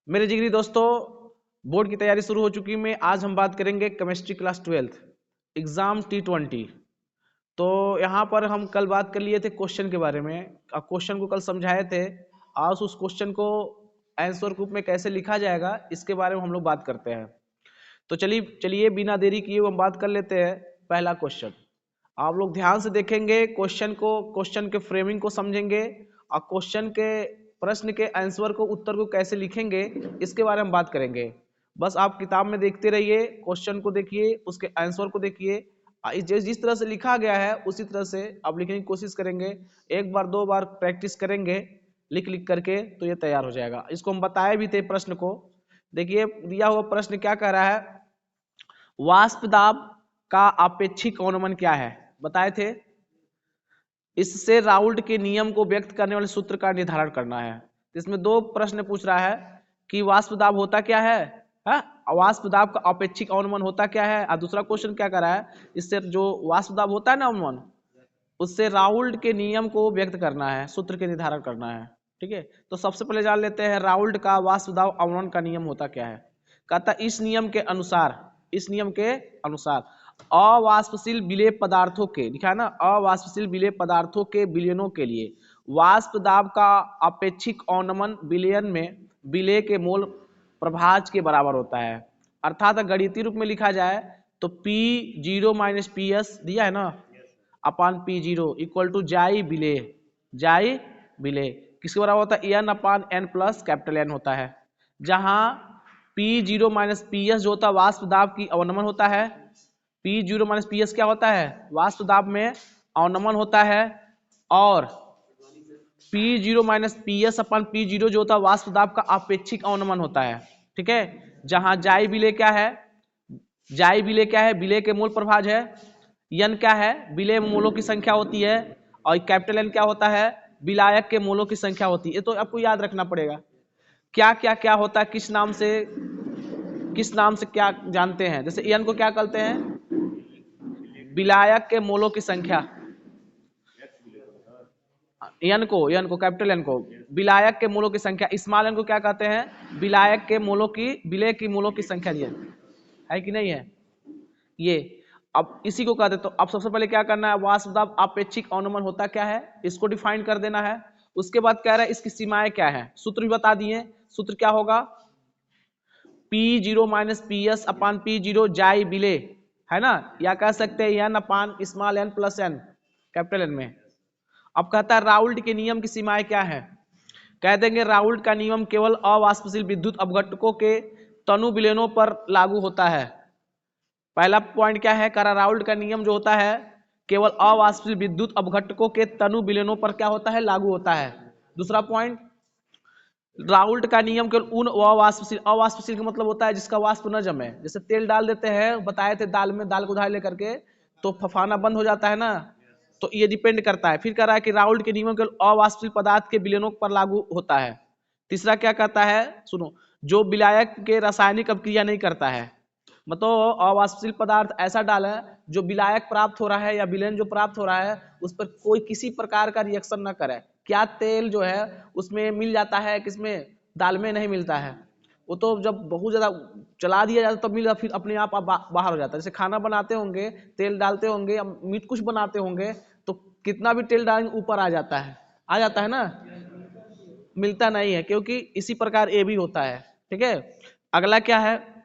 मेरे जिगरी दोस्तों, बोर्ड की तैयारी शुरू हो चुकी है। आज हम बात करेंगे केमिस्ट्री क्लास 12 एग्जाम T20। तो यहाँ पर हम कल बात कर लिए थे क्वेश्चन के बारे में। क्वेश्चन को कल समझाए थे। आज उस क्वेश्चन को आंसर ग्रुप में कैसे लिखा जाएगा इसके बारे में हम लोग बात करते हैं। तो चलिए बिना देरी किए हम बात कर लेते हैं। पहला क्वेश्चन आप लोग ध्यान से देखेंगे, क्वेश्चन के फ्रेमिंग को समझेंगे और क्वेश्चन के प्रश्न के आंसर को, उत्तर को कैसे लिखेंगे इसके बारे में बात करेंगे। बस आप किताब में देखते रहिए, क्वेश्चन को देखिए, उसके आंसर को देखिए। जिस तरह से लिखा गया है उसी तरह से आप लिखने की कोशिश करेंगे। एक बार दो बार प्रैक्टिस करेंगे लिख करके तो ये तैयार हो जाएगा। इसको हम बताए भी थे प्रश्न को। देखिए दिया हुआ प्रश्न क्या कह रहा है, वाष्प दाब का अपेक्षिक अवनमन क्या है, बताए थे। इससे राउल्ट के नियम को व्यक्त करने वाले सूत्र का निर्धारण करना है। इसमें दो प्रश्न पूछ रहा है कि वाष्प दाब होता क्या है, वाष्प दाब का अपेक्षिक अवनमन होता क्या है। और दूसरा क्वेश्चन क्या कर रहा है, इससे जो वाष्प दाब होता है ना अवनमन, उससे राउल्ट के नियम को व्यक्त करना है, सूत्र के निर्धारण करना है। ठीक है, तो सबसे पहले जान लेते हैं राउल्ट का वाष्प दाब अवनमन का नियम होता क्या है। कहता इस नियम के अनुसार अवाष्पशील विलेय पदार्थों के, लिखा है ना, अवाष्पशील विलेय पदार्थों के विलयनों के लिए वाष्प दाब का अपेक्षिक अवनमन विलयन में विलेय के मोल प्रभाज के बराबर होता है। अर्थात गणितीय रूप में लिखा जाए तो P0 माइनस PS दिया है ना, अपान P0 इक्वल टू जाई विलेय किसके बराबर होता है, N अपान N प्लस कैपिटल N होता है। जहां P0 माइनस PS जो होता है वाष्प दाब की अवनमन होता है। P0 माइनस PS क्या होता है, वाष्प दाब में अवनमन होता है। और P0 माइनस PS अपन P0 जो होता है वाष्प दाब का अपेक्षिक अवनमन होता है। ठीक है, जहां जाई विलेय क्या है, विलेय के मूल प्रभाज है। N क्या है, विलेय में मोलों की संख्या होती है। और कैपिटल N क्या होता है, विलायक के मोलों की संख्या होती है। ये तो आपको याद रखना पड़ेगा क्या क्या क्या होता है, किस नाम से क्या जानते हैं। जैसे N को क्या कहते हैं, विलायक के मोलों की संख्या। N को कैपिटल N को विलायक के मोलों की संख्या, स्मॉल n को क्या कहते हैं, विलायक के मोलों की, विलेय की मोलों की संख्या है कि नहीं है ये। अब इसी को कहते, तो अब सबसे पहले क्या करना है, वाष्प दाब अपेक्षिक अवनमन होता क्या है इसको डिफाइन कर देना है। उसके बाद कह रहा है इसकी सीमाएं क्या है, सूत्र भी बता दिए। सूत्र क्या होगा, P0 माइनस PS अपान P0 जाई विलेय है ना, या कह सकते हैं N अपान small n plus n capital N में। अब कहता है राउल्ट के नियम की सीमाएं क्या है, कह देंगे राउल्ट का नियम केवल अवाष्पशील विद्युत अपघटकों के तनु विलयनों पर लागू होता है। पहला पॉइंट क्या है, कह रहा राउल्ट का नियम जो होता है केवल अवाष्पशील विद्युत अपघटकों के तनु विलयनों पर क्या होता है, लागू होता है। दूसरा पॉइंट, राउल्ट का नियम केवल उन अवाष्पशील का मतलब होता है जिसका वाष्प न जमे। जैसे तेल डाल देते हैं, बताए थे दाल में, दाल को उधार लेकर के तो फफाना बंद हो जाता है ना, तो ये डिपेंड करता है। फिर कह रहा है कि राउल्ट के नियम केवल अवाष्पशील पदार्थ के विलयनों पर लागू होता है। तीसरा क्या कहता है, सुनो, जो विलायक के रासायनिक अभिक्रिया नहीं करता है, मतलब अवाष्पशील पदार्थ ऐसा डाला है जो विलायक प्राप्त हो रहा है या विलयन जो प्राप्त हो रहा है उस पर कोई किसी प्रकार का रिएक्शन न करे। क्या तेल जो है उसमें मिल जाता है, किसमें, दाल में नहीं मिलता है। वो तो जब बहुत ज्यादा चला दिया जाता तब मिल, फिर अपने आप बाहर हो जाता है। जैसे खाना बनाते होंगे, तेल डालते होंगे, मीट कुछ बनाते होंगे तो कितना भी तेल डालेंगे ऊपर आ जाता है ना, मिलता नहीं है, क्योंकि इसी प्रकार ये भी होता है। ठीक है, अगला क्या है,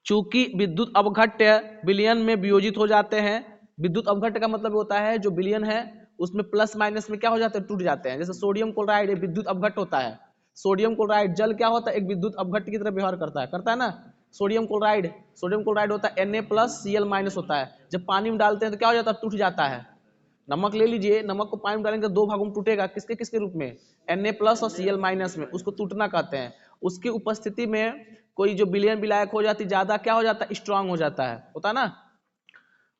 चूंकि विद्युत अपघट्य विलयन में वियोजित हो जाते हैं। विद्युत अपघट्य का मतलब होता है जो विलयन है उसमें प्लस माइनस में क्या हो जाते हैं, टूट जाते हैं। जैसे सोडियम क्लोराइड एक विद्युत अपघट्य होता है। सोडियम क्लोराइड जल क्या होता है, एक विद्युत अपघट्य की तरह व्यवहार करता है ना। सोडियम क्लोराइड होता है Na+Cl- होता है। जब पानी में डालते हैं तो क्या हो जाता है, टूट जाता है। नमक ले लीजिए, नमक को पानी में डालेंगे तो दो भागों में टूटेगा, किसके किसके रूप में, Na+ और Cl- में, उसको टूटना कहते हैं। उसकी उपस्थिति में कोई जो विलयन विलायक हो जाती ज्यादा क्या हो जाता है, स्ट्रांग हो जाता है, होता ना।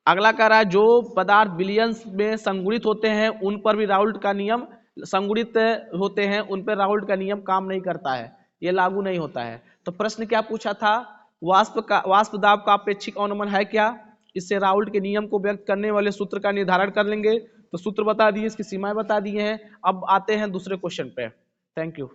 अगला कह रहा है जो पदार्थ विलयन में संगुणित होते हैं उन पर भी राउल्ट का नियम, संगुणित होते हैं उन पर राउल्ट का नियम काम नहीं करता है, ये लागू नहीं होता है। तो प्रश्न क्या पूछा था, वाष्प दाब का अपेक्षिक अवनमन है क्या, इससे राउल्ट के नियम को व्यक्त करने वाले सूत्र का निर्धारण कर लेंगे। तो सूत्र बता दिए, इसकी सीमाएं बता दिए हैं। अब आते हैं दूसरे क्वेश्चन पे। Thank you.